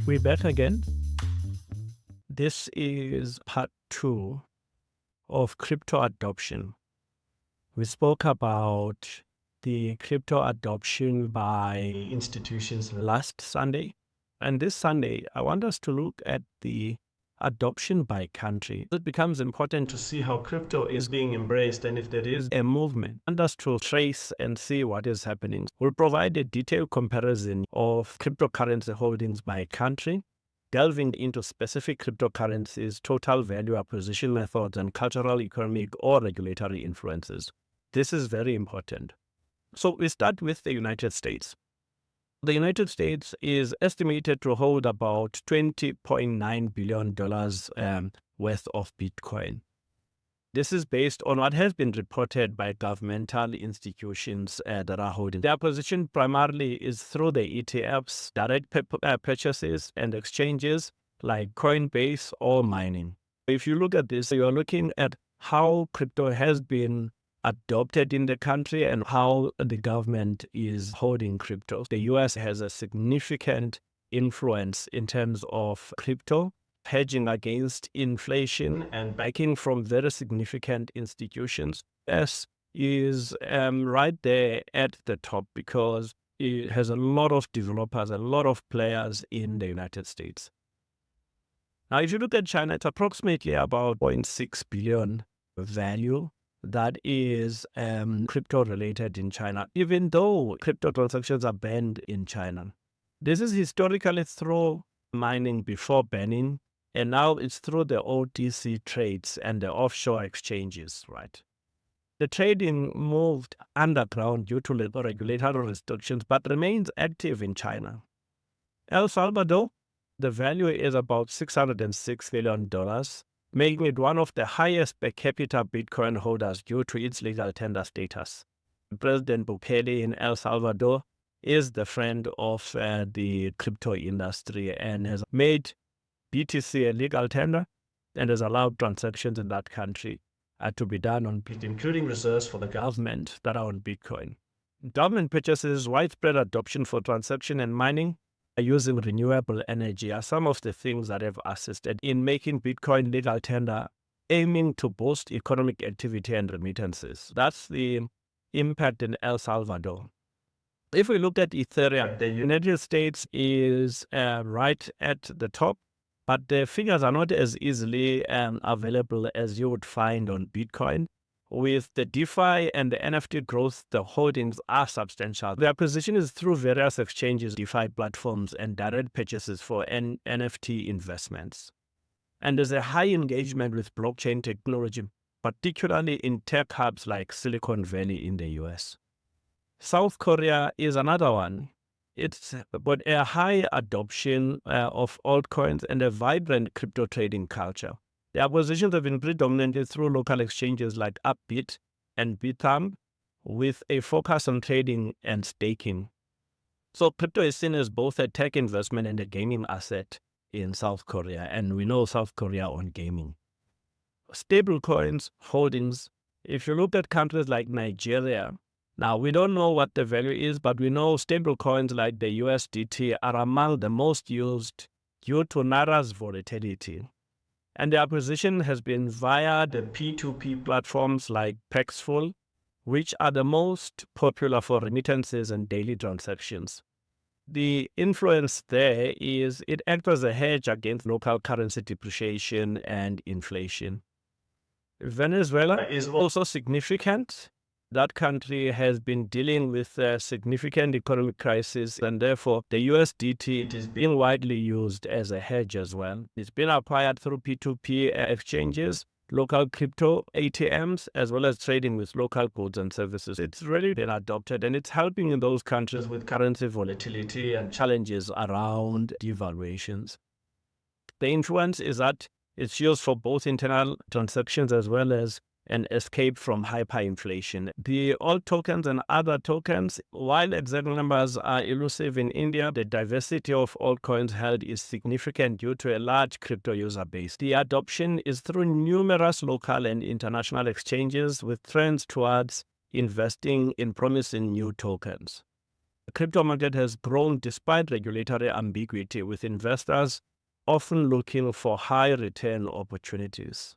We're back again. This is part 2 of crypto adoption. We spoke about the crypto adoption by institutions last Sunday. And this Sunday, I want us to look at the adoption by country. It becomes important to see how crypto is being embraced and if there is a movement. I want us to trace and see what is happening. We'll provide a detailed comparison of cryptocurrency holdings by country, delving into specific cryptocurrencies, total value acquisition methods, and cultural, economic, or regulatory influences. This is very important. So we start with the United States. The United States is estimated to hold about $20.9 billion worth of Bitcoin. This is based on what has been reported by governmental institutions that are holding. Their position primarily is through the ETFs, direct purchases, and exchanges like Coinbase or mining. If you look at this, you are looking at how crypto has been adopted in the country and how the government is holding crypto. The US has a significant influence in terms of crypto, hedging against inflation and backing from very significant institutions. US is right there at the top because it has a lot of developers, a lot of players in the United States. Now, if you look at China, it's approximately about 0.6 billion value that is crypto related in China, even though crypto transactions are banned in China. This is historically through mining before banning, and now it's through the OTC trades and the offshore exchanges, right? The trading moved underground due to regulatory restrictions, but remains active in China. El Salvador, the value is about $606 million, making it one of the highest per capita Bitcoin holders due to its legal tender status. President Bukele in El Salvador is the friend of the crypto industry and has made BTC a legal tender and has allowed transactions in that country to be done on Bitcoin, including reserves for the government that are on Bitcoin. Government purchases, widespread adoption for transaction and mining using renewable energy are some of the things that have assisted in making Bitcoin legal tender, aiming to boost economic activity and remittances. That's the impact in El Salvador. If we look at Ethereum, the United States is right at the top, but the figures are not as easily available as you would find on Bitcoin. With the DeFi and the NFT growth, the holdings are substantial. The acquisition is through various exchanges, DeFi platforms, and direct purchases for NFT investments. And there's a high engagement with blockchain technology, particularly in tech hubs like Silicon Valley in the US. South Korea is another one. It's but a high adoption of altcoins and a vibrant crypto trading culture. The acquisitions have been predominantly through local exchanges like Upbit and Bithumb, with a focus on trading and staking. So crypto is seen as both a tech investment and a gaming asset in South Korea, and we know South Korea on gaming. Stablecoins holdings, if you look at countries like Nigeria, now we don't know what the value is, but we know stablecoins like the USDT are among the most used due to Naira's volatility. And the acquisition has been via the P2P platforms like Paxful, which are the most popular for remittances and daily transactions. The influence there is it acts as a hedge against local currency depreciation and inflation. Venezuela is also significant. That country has been dealing with a significant economic crisis, and therefore the USDT is being widely used as a hedge as well. It's been acquired through P2P exchanges, local crypto ATMs, as well as trading with local goods and services. It's really been adopted, and it's helping in those countries with currency volatility and challenges around devaluations. The influence is that it's used for both internal transactions as well as an escape from hyperinflation. The alt tokens and other tokens, while exact numbers are elusive in India, the diversity of altcoins held is significant due to a large crypto user base. The adoption is through numerous local and international exchanges with trends towards investing in promising new tokens. The crypto market has grown despite regulatory ambiguity, with investors often looking for high return opportunities.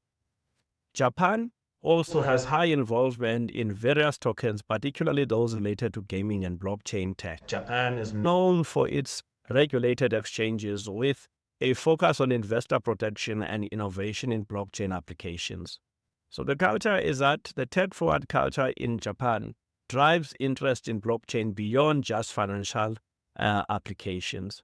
Japan also has high involvement in various tokens, particularly those related to gaming and blockchain tech. Japan is known for its regulated exchanges with a focus on investor protection and innovation in blockchain applications. So the culture is that the tech-forward culture in Japan drives interest in blockchain beyond just financial applications.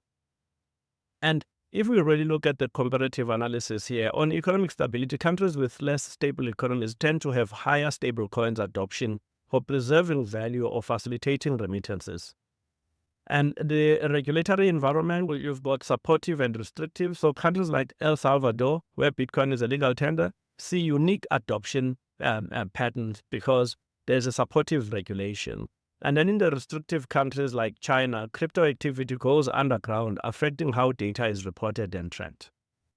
And if we really look at the comparative analysis here, on economic stability, countries with less stable economies tend to have higher stablecoins adoption for preserving value or facilitating remittances. And the regulatory environment, where you've got supportive and restrictive. So countries like El Salvador, where Bitcoin is a legal tender, see unique adoption patterns because there's a supportive regulation. And then in the restrictive countries like China, crypto activity goes underground, affecting how data is reported and tracked.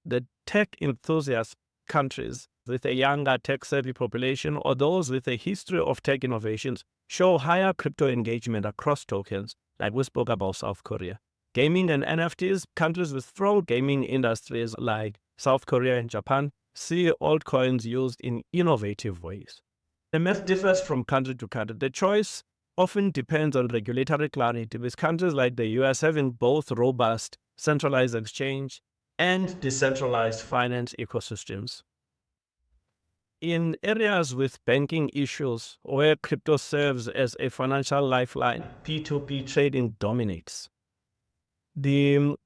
The tech enthusiast countries with a younger tech-savvy population or those with a history of tech innovations show higher crypto engagement across tokens, like we spoke about South Korea. Gaming and NFTs, countries with strong gaming industries like South Korea and Japan see altcoins used in innovative ways. The math differs from country to country. The choice often depends on regulatory clarity, with countries like the US having both robust centralized exchange and decentralized finance ecosystems. In areas with banking issues where crypto serves as a financial lifeline, P2P trading dominates. The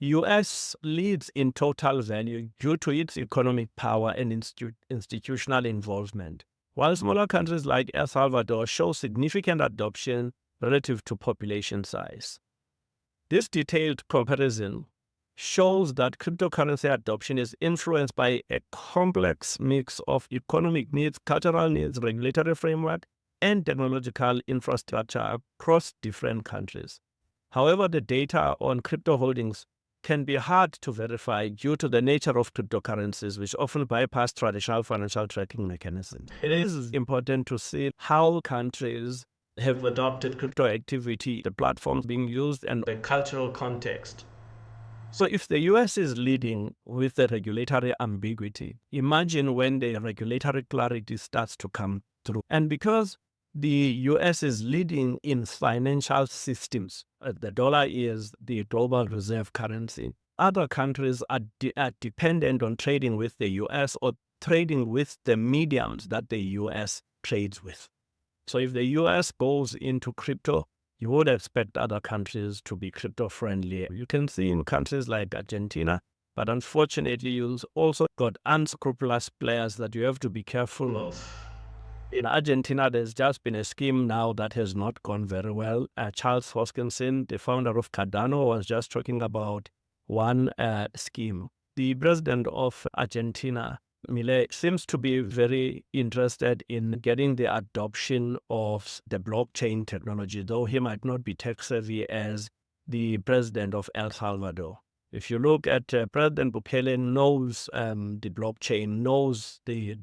US leads in total value due to its economic power and institutional involvement, while smaller countries like El Salvador show significant adoption relative to population size. This detailed comparison shows that cryptocurrency adoption is influenced by a complex mix of economic needs, cultural needs, regulatory framework, and technological infrastructure across different countries. However, the data on crypto holdings can be hard to verify due to the nature of cryptocurrencies, which often bypass traditional financial tracking mechanisms. It is important to see how countries have adopted crypto activity, the platforms being used, and the cultural context. So if the US is leading with the regulatory ambiguity, imagine when the regulatory clarity starts to come through. And because the US is leading in financial systems, the dollar is the global reserve currency. Other countries are dependent on trading with the US or trading with the mediums that the US trades with. So if the US goes into crypto, you would expect other countries to be crypto-friendly. You can see in countries like Argentina, but unfortunately, you've also got unscrupulous players that you have to be careful of. In Argentina, there's just been a scheme now that has not gone very well. Charles Hoskinson, the founder of Cardano, was just talking about one scheme. The president of Argentina, Milei, seems to be very interested in getting the adoption of the blockchain technology, though he might not be tech savvy as the president of El Salvador. If you look at President Bukele knows the blockchain, knows the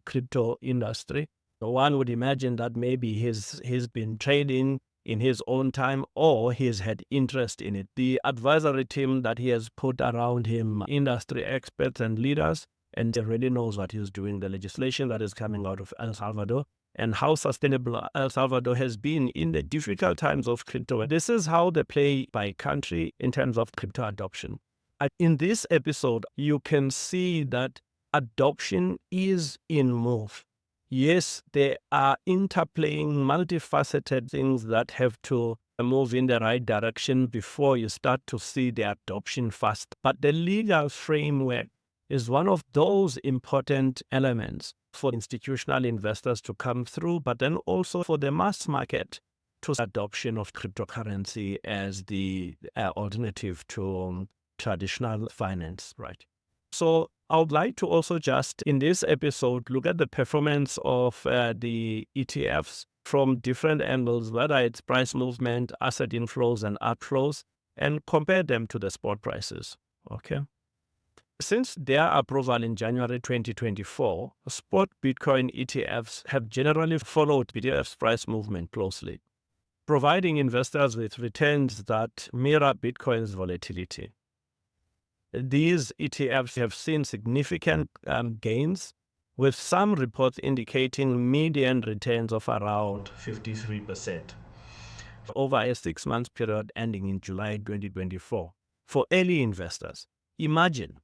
crypto industry. So one would imagine that maybe he's been trading in his own time or he's had interest in it. The advisory team that he has put around him, industry experts and leaders, and he really knows what he's doing. The legislation that is coming out of El Salvador and how sustainable El Salvador has been in the difficult times of crypto. This is how they play by country in terms of crypto adoption. In this episode, you can see that adoption is in move. Yes, there are interplaying multifaceted things that have to move in the right direction before you start to see the adoption fast. But the legal framework is one of those important elements for institutional investors to come through, but then also for the mass market to adoption of cryptocurrency as the alternative to traditional finance, right? So I would like to also just, in this episode, look at the performance of the ETFs from different angles, whether it's price movement, asset inflows, and outflows, and compare them to the spot prices, okay? Since their approval in January 2024, spot Bitcoin ETFs have generally followed BTF's price movement closely. providing investors with returns that mirror Bitcoin's volatility. These ETFs have seen significant gains, with some reports indicating median returns of around 53% over a 6-month period ending in July 2024. For early investors, imagine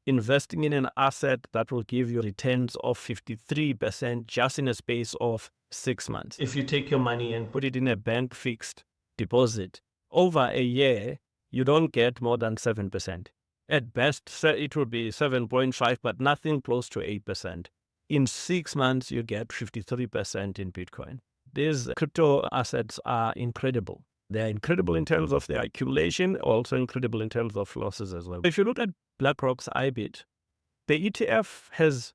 investing in an asset that will give you returns of 53% just in a space of 6 months. If you take your money and put it in a bank fixed deposit, over a year, you don't get more than 7%. At best, it will be 7.5, but nothing close to 8%. In 6 months, you get 53% in Bitcoin. These crypto assets are incredible. They're incredible in terms of their accumulation, also incredible in terms of losses as well. If you look at BlackRock's IBIT, the ETF has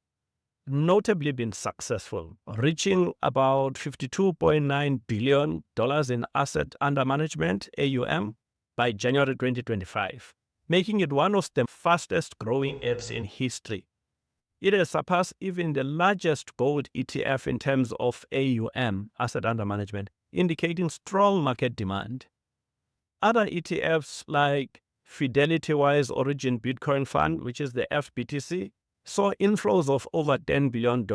notably been successful, reaching about $52.9 billion in asset under management, AUM, by January 2025, making it one of the fastest growing ETFs in history. It has surpassed even the largest gold ETF in terms of AUM, asset under management, indicating strong market demand. Other ETFs like Fidelity-Wise Origin Bitcoin Fund, which is the FBTC, saw inflows of over $10 billion,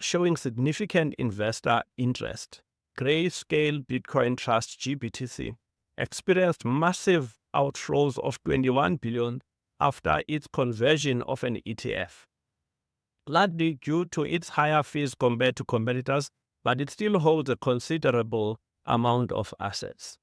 showing significant investor interest. Grayscale Bitcoin Trust GBTC experienced massive outflows of $21 billion after its conversion of an ETF, largely due to its higher fees compared to competitors, but it still holds a considerable amount of assets.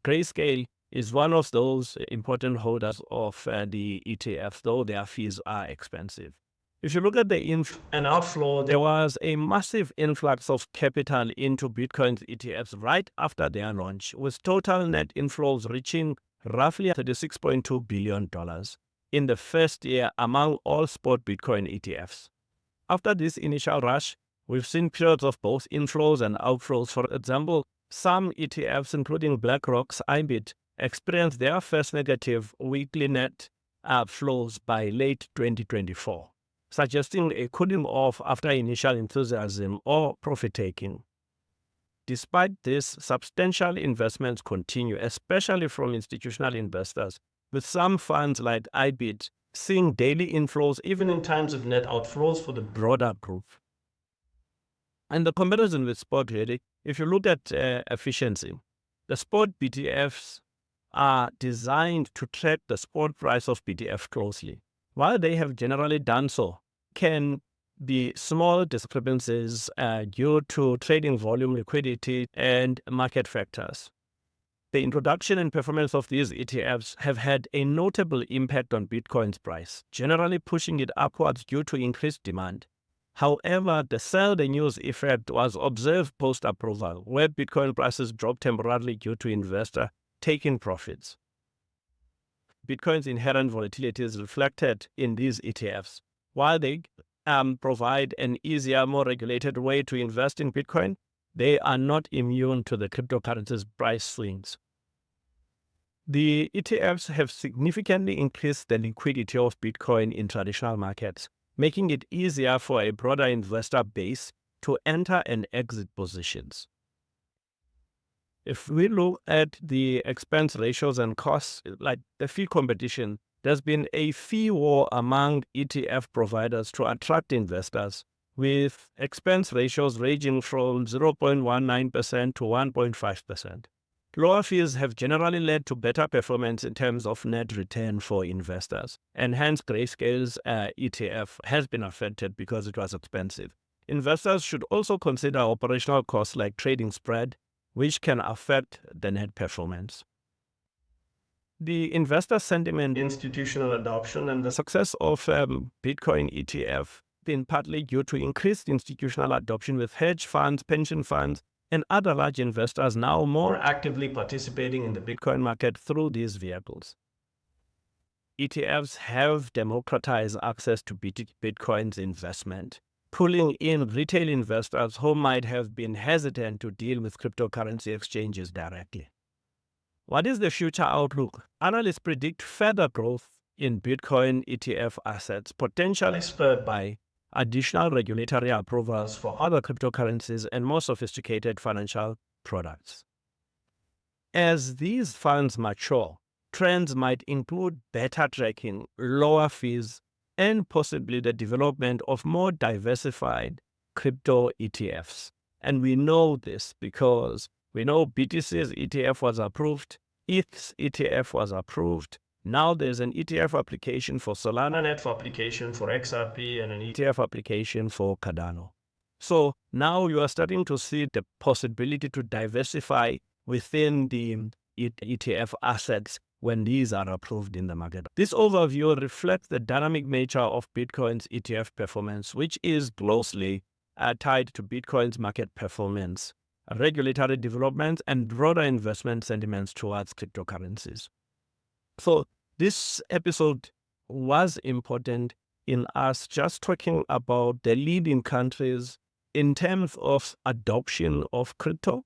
Grayscale is one of those important holders of the ETF, though their fees are expensive. If you look at the inflow and outflow, there was a massive influx of capital into Bitcoin's ETFs right after their launch, with total net inflows reaching roughly $36.2 billion in the first year among all spot Bitcoin ETFs. After this initial rush, we've seen periods of both inflows and outflows. For example, some ETFs, including BlackRock's IBIT, experienced their first negative weekly net flows by late 2024, suggesting a cooling off after initial enthusiasm or profit-taking. Despite this, substantial investments continue, especially from institutional investors, with some funds like IBIT seeing daily inflows even in times of net outflows for the broader group. And the comparison with spot, really, if you look at efficiency, the spot BTFs are designed to track the spot price of BTF closely. While they have generally done so, can be small discrepancies due to trading volume, liquidity, and market factors. The introduction and performance of these ETFs have had a notable impact on Bitcoin's price, generally pushing it upwards due to increased demand. However, the sell the news effect was observed post-approval, where Bitcoin prices dropped temporarily due to investor taking profits. Bitcoin's inherent volatility is reflected in these ETFs. While they provide an easier, more regulated way to invest in Bitcoin, they are not immune to the cryptocurrency's price swings. The ETFs have significantly increased the liquidity of Bitcoin in traditional markets, making it easier for a broader investor base to enter and exit positions. If we look at the expense ratios and costs, like the fee competition, there's been a fee war among ETF providers to attract investors, with expense ratios ranging from 0.19% to 1.5%. Lower fees have generally led to better performance in terms of net return for investors, and hence Grayscale's ETF has been affected because it was expensive. Investors should also consider operational costs like trading spread, which can affect the net performance. The investor sentiment, institutional adoption, and the success of Bitcoin ETF been partly due to increased institutional adoption, with hedge funds, pension funds, and other large investors now more actively participating in the Bitcoin market through these vehicles. ETFs have democratized access to Bitcoin's investment, pulling in retail investors who might have been hesitant to deal with cryptocurrency exchanges directly. What is the future outlook? Analysts predict further growth in Bitcoin ETF assets, potentially spurred by additional regulatory approvals for other cryptocurrencies and more sophisticated financial products. As these funds mature, trends might include better tracking, lower fees, and possibly the development of more diversified crypto ETFs. And we know this because we know BTC's ETF was approved, ETH's ETF was approved. Now there's an ETF application for Solana, an ETF application for XRP, and an ETF application for Cardano. So now you are starting to see the possibility to diversify within the ETF assets when these are approved in the market. This overview reflects the dynamic nature of Bitcoin's ETF performance, which is closely tied to Bitcoin's market performance, regulatory developments, and broader investment sentiments towards cryptocurrencies. So this episode was important in us just talking about the leading countries in terms of adoption of crypto.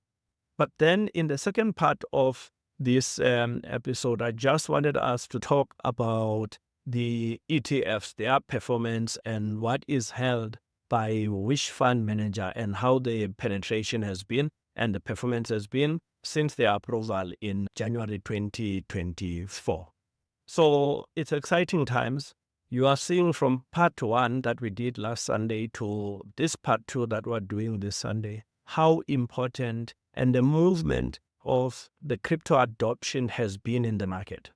But then in the second part of this episode, I just wanted us to talk about the ETFs, their performance, and what is held by which fund manager and how the penetration has been and the performance has been since their approval in January 2024. So it's exciting times. You are seeing from part 1 that we did last Sunday to this part 2 that we're doing this Sunday, how important and the movement of the crypto adoption has been in the market.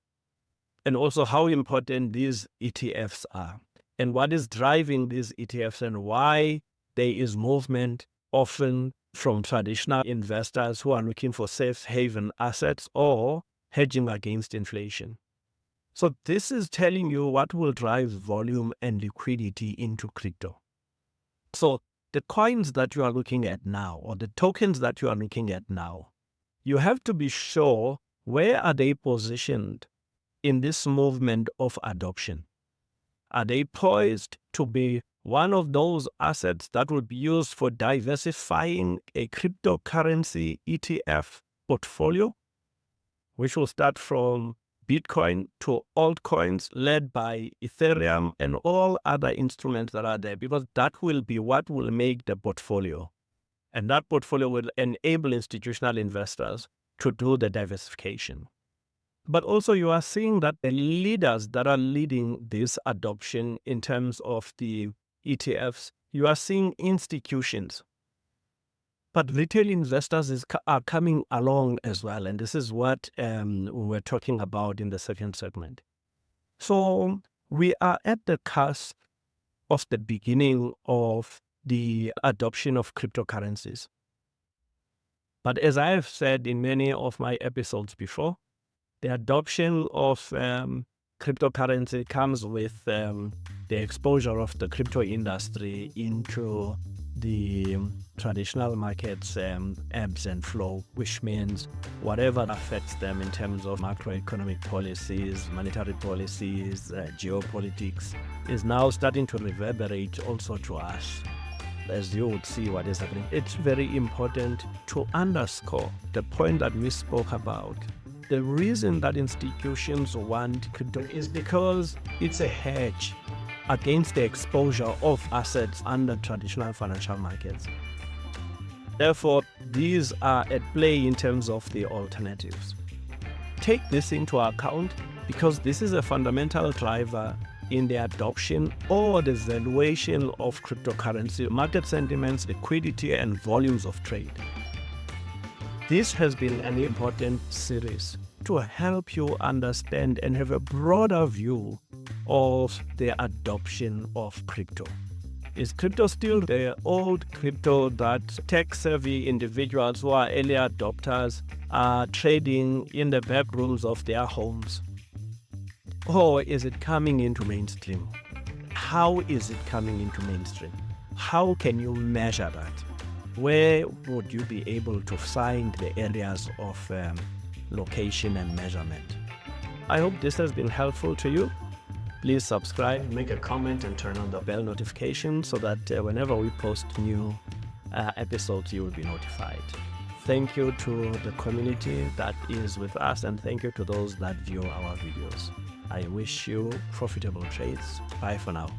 And also how important these ETFs are and what is driving these ETFs and why there is movement often from traditional investors who are looking for safe haven assets or hedging against inflation. So this is telling you what will drive volume and liquidity into crypto. So the coins that you are looking at now, or the tokens that you are looking at now, you have to be sure where are they positioned in this movement of adoption. Are they poised to be one of those assets that will be used for diversifying a cryptocurrency ETF portfolio, which will start from Bitcoin to altcoins led by Ethereum and all other instruments that are there, because that will be what will make the portfolio. And that portfolio will enable institutional investors to do the diversification. But also you are seeing that the leaders that are leading this adoption in terms of the ETFs, you are seeing institutions. But retail investors are coming along as well. And this is what we're talking about in the second segment. So we are at the cusp of the beginning of the adoption of cryptocurrencies. But as I have said in many of my episodes before, the adoption of cryptocurrency comes with the exposure of the crypto industry into the traditional markets ebbs and flow, which means whatever affects them in terms of macroeconomic policies, monetary policies, geopolitics, is now starting to reverberate also to us, as you would see what is happening. It's very important to underscore the point that we spoke about. The reason that institutions want crypto is because it's a hedge against the exposure of assets under traditional financial markets. Therefore, these are at play in terms of the alternatives. Take this into account because this is a fundamental driver in the adoption or the valuation of cryptocurrency, market sentiments, liquidity, and volumes of trade. This has been an important series to help you understand and have a broader view of the adoption of crypto. Is crypto still the old crypto that tech-savvy individuals who are early adopters are trading in the bedrooms of their homes? Or is it coming into mainstream? How is it coming into mainstream? How can you measure that? Where would you be able to find the areas of location and measurement? I hope this has been helpful to you. Please subscribe, make a comment, and turn on the bell notification so that whenever we post new episodes, you will be notified. Thank you to the community that is with us, and thank you to those that view our videos. I wish you profitable trades. Bye for now.